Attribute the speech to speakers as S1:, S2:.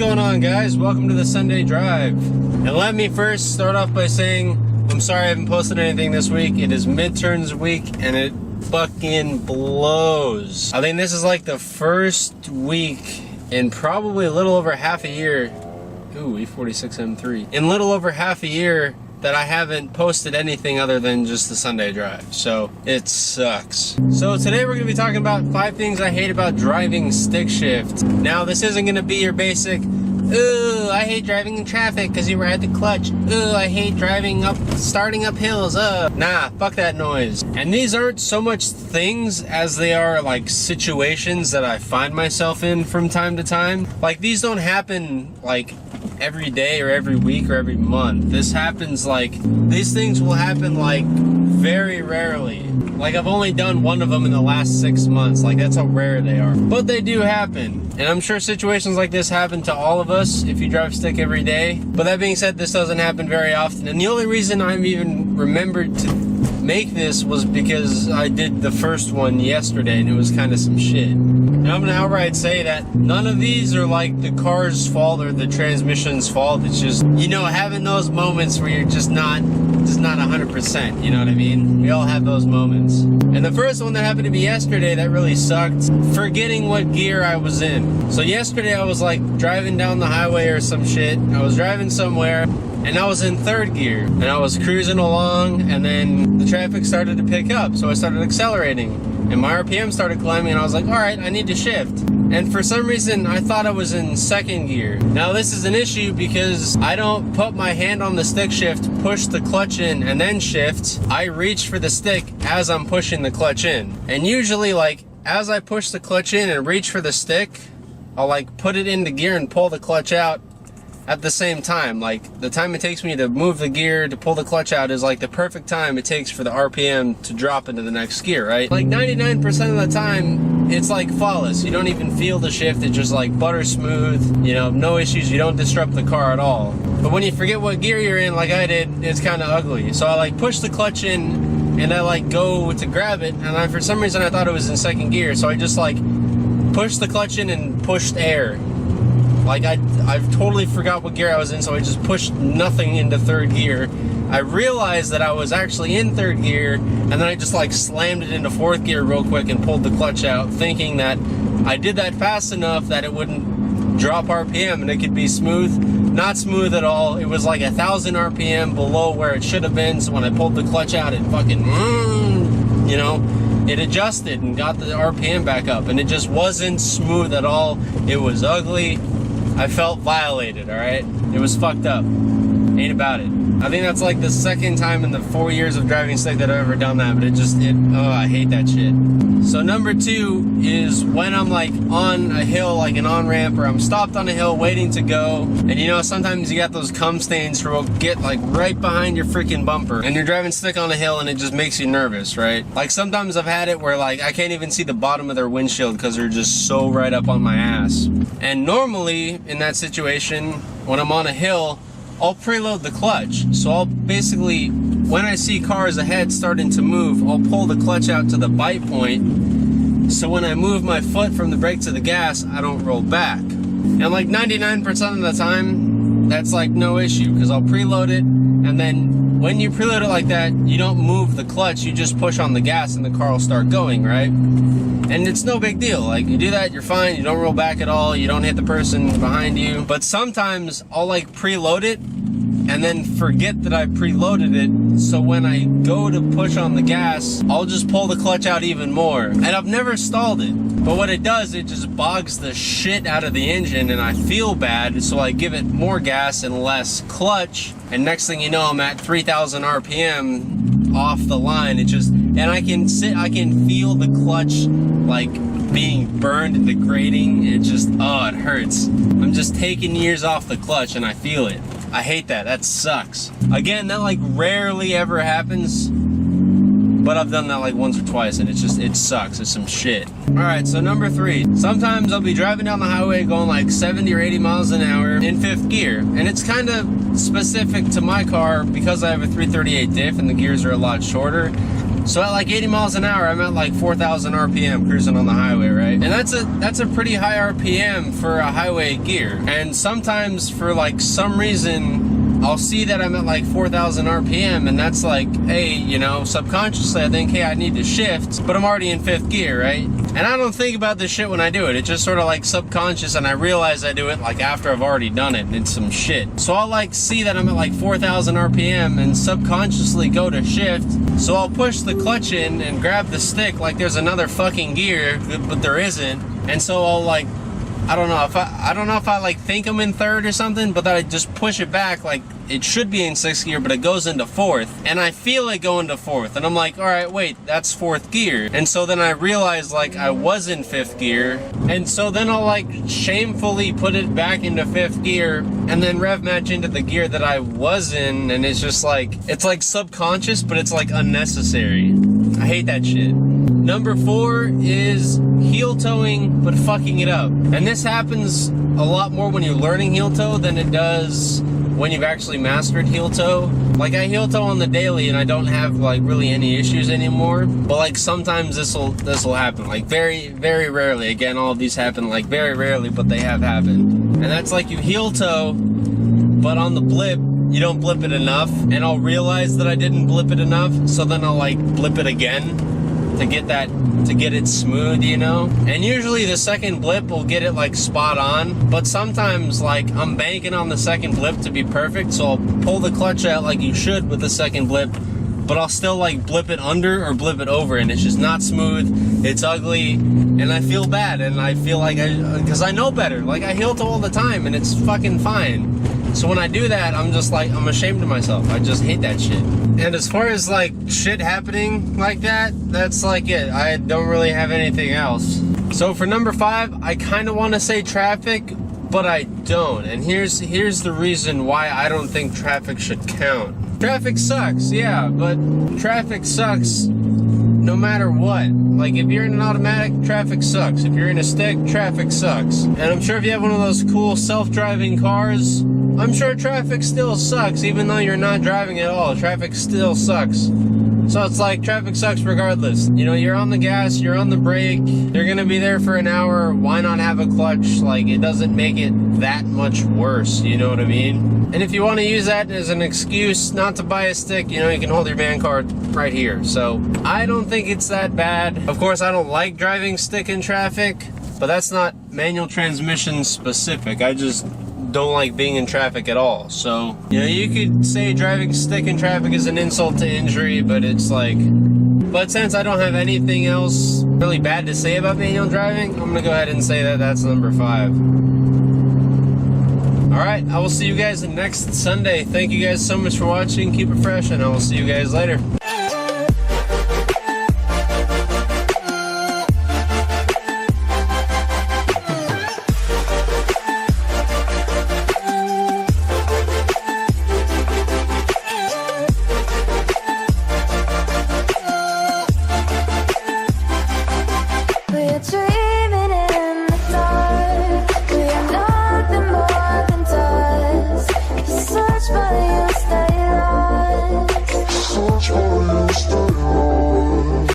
S1: going on, guys? Welcome to the Sunday Drive. And let me first start off by saying I'm sorry I haven't posted anything this week. It is midterms week and it fucking blows. I think this is like the first week in probably a little over half a year. Ooh, E46 M3. In little over half a year that I haven't posted anything other than just the Sunday Drive. So it sucks. So today we're gonna be talking about 5 things I hate about driving stick shift. Now this isn't gonna be your basic, ooh, I hate driving in traffic because you ride the clutch. Ooh, I hate starting up hills. Nah, fuck that noise. And these aren't so much things as they are like situations that I find myself in from time to time. Like these don't happen like every day or every week or every month. This happens like, these things will happen like very rarely. Like I've only done one of them in the last 6 months. Like that's how rare they are. But they do happen. And I'm sure situations like this happen to all of us if you drive stick every day. But that being said, this doesn't happen very often. And the only reason I'm even remembered to make this was because I did the first one yesterday and it was kind of some shit. And I'm gonna outright say that none of these are like the car's fault or the transmission's fault. It's just, you know, having those moments where you're just not 100%, you know what I mean? We all have those moments. And the first one that happened to me yesterday that really sucked, forgetting what gear I was in. So yesterday I was like driving down the highway or some shit. I was driving somewhere and I was in 3rd gear and I was cruising along and then the traffic started to pick up. So I started accelerating and my RPM started climbing and I was like, all right, I need to shift. And for some reason, I thought I was in 2nd gear. Now this is an issue because I don't put my hand on the stick shift, push the clutch in, and then shift. I reach for the stick as I'm pushing the clutch in. And usually, like, as I push the clutch in and reach for the stick, I'll like put it into gear and pull the clutch out at the same time. Like the time it takes me to move the gear to pull the clutch out is like the perfect time it takes for the RPM to drop into the next gear, right? Like 99% of the time it's like flawless. You don't even feel the shift. It's just like butter smooth, you know, no issues. You don't disrupt the car at all. But when you forget what gear you're in like I did, it's kind of ugly. So I like push the clutch in and I like go to grab it and for some reason I thought it was in 2nd gear. So I just like pushed the clutch in and pushed air. Like I've totally forgot what gear I was in, so I just pushed nothing into 3rd gear. I realized that I was actually in 3rd gear, and then I just like slammed it into 4th gear real quick and pulled the clutch out, thinking that I did that fast enough that it wouldn't drop RPM and it could be smooth. Not smooth at all. It was like 1,000 RPM below where it should have been, so when I pulled the clutch out, it fucking, you know, it adjusted and got the RPM back up, and it just wasn't smooth at all. It was ugly. I felt violated, alright? It was fucked up. Ain't about it. I think that's like the 2nd time in the 4 years of driving stick that I've ever done that, but I hate that shit. So number 2 is when I'm like on a hill, like an on-ramp, or I'm stopped on a hill waiting to go, and you know, sometimes you got those cum stains where it'll get like right behind your freaking bumper, and you're driving stick on a hill and it just makes you nervous, right? Like sometimes I've had it where like I can't even see the bottom of their windshield because they're just so right up on my ass. And normally in that situation, when I'm on a hill, I'll preload the clutch. So I'll basically, when I see cars ahead starting to move, I'll pull the clutch out to the bite point. So when I move my foot from the brake to the gas, I don't roll back. And like 99% of the time, that's like no issue because I'll preload it. And then when you preload it like that, you don't move the clutch, you just push on the gas and the car will start going, right? And it's no big deal. Like you do that, you're fine. You don't roll back at all. You don't hit the person behind you. But sometimes I'll like preload it and then forget that I preloaded it. So when I go to push on the gas, I'll just pull the clutch out even more. And I've never stalled it. But what it does, it just bogs the shit out of the engine and I feel bad. So I give it more gas and less clutch. And next thing you know, I'm at 3,000 RPM off the line. It just, and I can feel the clutch like being burned and degrading. It just, oh, it hurts. I'm just taking years off the clutch and I feel it. I hate that. That sucks. Again, that like rarely ever happens, but I've done that like once or twice and it's just, it sucks. It's some shit. All right, so number 3. Sometimes I'll be driving down the highway going like 70 or 80 miles an hour in 5th gear. And it's kind of specific to my car because I have a 338 diff and the gears are a lot shorter. So at like 80 miles an hour, I'm at like 4,000 RPM cruising on the highway, right? And that's a pretty high RPM for a highway gear. And sometimes for like some reason, I'll see that I'm at like 4,000 RPM, and that's like, hey, you know, subconsciously I think, hey, I need to shift, but I'm already in 5th gear, right? And I don't think about this shit when I do it. It's just sort of like subconscious, and I realize I do it like after I've already done it, and it's some shit. So I'll like see that I'm at like 4,000 RPM and subconsciously go to shift. So I'll push the clutch in and grab the stick like there's another fucking gear, but there isn't. And so I'll like, I don't know if I like think I'm in 3rd or something, but that I just push it back like it should be in 6th gear, but it goes into 4th, and I feel it go into 4th, and I'm like, all right, wait, that's 4th gear. And so then I realize like I was in 5th gear, and so then I'll like shamefully put it back into 5th gear and then rev match into the gear that I was in, and it's just like, it's like subconscious, but it's like unnecessary. I hate that shit. Number 4 is heel towing, but fucking it up. And this happens a lot more when you're learning heel toe than it does when you've actually mastered heel toe. Like I heel toe on the daily and I don't have like really any issues anymore, but like sometimes this will happen, like very, very rarely. Again, all of these happen like very rarely, but they have happened. And that's like you heel toe, but on the blip, you don't blip it enough, and I'll realize that I didn't blip it enough, so then I'll like blip it again to get it smooth, you know? And usually the second blip will get it like spot on, but sometimes like I'm banking on the second blip to be perfect, so I'll pull the clutch out like you should with the second blip, but I'll still like blip it under or blip it over, and it's just not smooth, it's ugly, and I feel bad, and I feel like because I know better, like I heel toe all the time and it's fucking fine. So when I do that, I'm just like, I'm ashamed of myself. I just hate that shit. And as far as like shit happening like that, that's like it. I don't really have anything else. So for number 5, I kind of want to say traffic, but I don't. And here's the reason why I don't think traffic should count. Traffic sucks, yeah, but traffic sucks no matter what. Like if you're in an automatic, traffic sucks. If you're in a stick, traffic sucks. And I'm sure if you have one of those cool self-driving cars, I'm sure traffic still sucks, even though you're not driving at all. Traffic still sucks. So it's like traffic sucks regardless. You know, you're on the gas, you're on the brake, you're gonna be there for an hour. Why not have a clutch? Like, it doesn't make it that much worse, you know what I mean? And if you want to use that as an excuse not to buy a stick, you know, you can hold your man card right here. So I don't think it's that bad. Of course, I don't like driving stick in traffic, but that's not manual transmission specific. I just don't like being in traffic at all. So, you know, you could say driving stick in traffic is an insult to injury, but it's like, but since I don't have anything else really bad to say about manual driving, I'm gonna go ahead and say that that's number 5. Alright, I will see you guys next Sunday. Thank you guys so much for watching. Keep it fresh, and I will see you guys later.